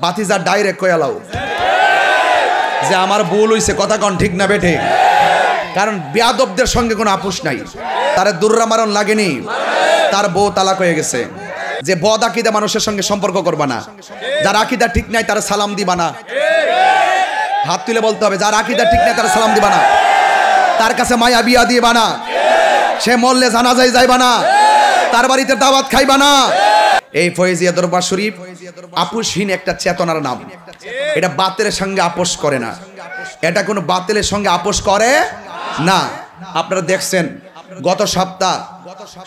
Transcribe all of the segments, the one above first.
বাতিজা ডাইরেক্ট কয়ালাও যে আমার ভুল হইছে, কথা কন ঠিক না বেঠে? কারণ বেয়াদবদের সঙ্গে কোনো আপোষ নাই। তারে দুর্রা মারণ লাগেনি, তার বউ তালাক হয়ে গেছে। যে বদ আকীদা মানুষের সঙ্গে সম্পর্ক করবা না, যার আকীদা ঠিক নাই তার সালাম দিবা না। হাত তুলে বলতে হবে, যার আকীদা ঠিক নাই তার সালাম দিবা না, তার কাছে মায়া বিয়া দিবা না, সে মরলে জানাজায় যাইবা না, তার বাড়িতে দাওয়াত খাইবা না। এই ফয়েজিয়া দরবার শরীফ আপোষহীন একটা চেতনার নাম। এটা বাতিলের সঙ্গে আপোষ করে না, এটা কোনো বাতিলের সঙ্গে আপোষ করে না। আপনারা দেখছেন গত সপ্তাহ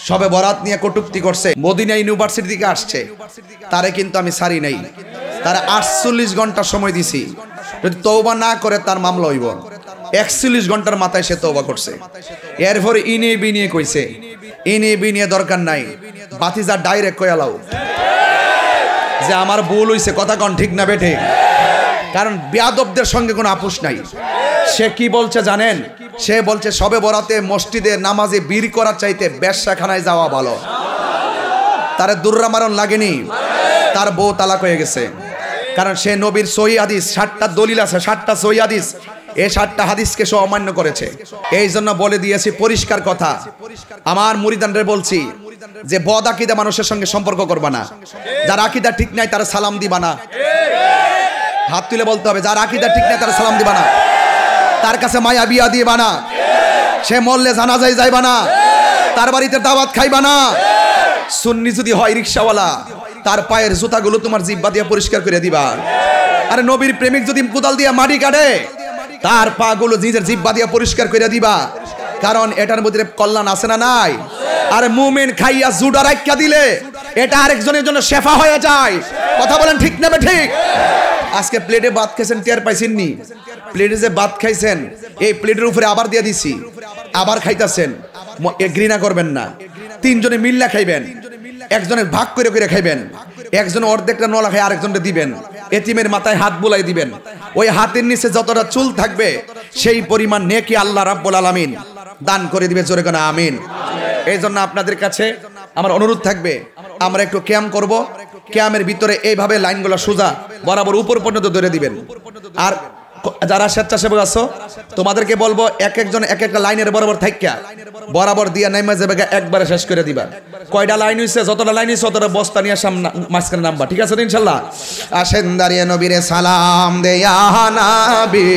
সবে বরাত নিয়ে কটূক্তি করছে, মদিনা ইউনিভার্সিটি থেকে আসছে, তারে কিন্তু আমি ছাড়ি নাই। তারা 48 ঘন্টা সময় দিছি, যদি তওবা না করে তার মামলা হইব। 41 ঘন্টার মাথায় সে তওবা করছে। এরপরে ইনে বিনিয়ে কইছে, ইনে বিনিয়ে দরকার নাই, বাতিজা ডাইরেক্ট কয়ালাও যে আমার ভুল হইছে, কথা কন ঠিক না বেঠে? কারণ বেয়াদবদের সঙ্গে কোনো আপোষ নাই। সে কি বলছে জানেন? সে বলছে সবে বরাতে মসজিদে নামাজে বীর করার চাইতে বেশ্যাখানায় যাওয়া ভালো। তারে দুর্রা মারণ লাগেনি, তার বউ তালাক হয়ে গেছে। কারণ সে নবীর সহি হাদিস 60টা দলিল আছে, 60টা সহি হাদিস, এই 60টা হাদিসকে সে অমান্য করেছে। এই জন্য বলে দিয়েছি পরিষ্কার কথা, আমার মুরিদানরে বলছি যে বদ আকীদা মানুষের সঙ্গে সম্পর্ক করবা না, যার আকীদা ঠিক নাই তার সালাম দিবা না। হাত তুলে বলতে হবে, যার আকীদা ঠিক নাই তার সালাম দিবা না, তার কাছে মায়া বিয়া দিবা না, সে মরলে জানাজায় যাইবা না, তার বাড়িতে দাওয়াত খাইবা না। সুন্নি যদি হয় রিকশাওয়ালা, তার পায়ের জুতাগুলো তোমার জিহ্বা দিয়ে পরিষ্কার করে দিবা। আরে নবীর প্রেমিক যদি কোদাল দিয়ে মাটি কাটে, তার পাগুলো নিজের জিহ্বা দিয়ে পরিষ্কার করে দিবা। কারণ এটার মধ্যে কল্যাণ আছে না নাই? আর মুমিন খাইয়া জুডা রাখিয়া দিলে এটা আরেকজনের জন্য শেফা হয়ে যায়। কথা বলেন ঠিক না ঠিক? আজকে প্লেটে ভাত খাইছেন, টের পাইছেন নি? প্লেটে যে ভাত খাইছেন, এই প্লেটের উপরে আবার দিয়ে দিছি, আবার খাইতেছেন। ঘৃণা করবেন না, তিনজনে মিল্লা খাইবেন, একজনের ভাগ করে করে খাইবেন, একজন অর্ধেকটা নলা খাই আরেকজনকে দিবেন, এতিমের মাথায় হাত বুলাই দিবেন। ওই হাতের নিচে যতটা চুল থাকবে সেই পরিমাণ নেকি আল্লাহ রাব্বুল আলামিন দান করে দিবে। জোরে করে আমিন। এই জন্য আপনাদের কাছে আমার অনুরোধ থাকবে, আমরা একটু ক্যাম করব, ক্যামের ভিতরে এইভাবে লাইনগুলো সোজা বরাবর উপর পর্যন্ত ধরে দিবেন। আর যারা স্বেচ্ছাসেবক আছো তোমাদেরকে বলবো, এক একজন এক একটা লাইনের বরাবর থাইকা বরাবর দিয়া নাইমা যাবে, একবারে শেষ করে দিবা। কয়টা লাইন হইছে, যতটা লাইন হইছে ততটা বস্তা নিয়ে সামনে মাঝখানে নামবা, ঠিক আছে তো ইনশাল্লাহ? আসেন দাঁড়িয়ে নবীরে সালাম দেয়া নবী।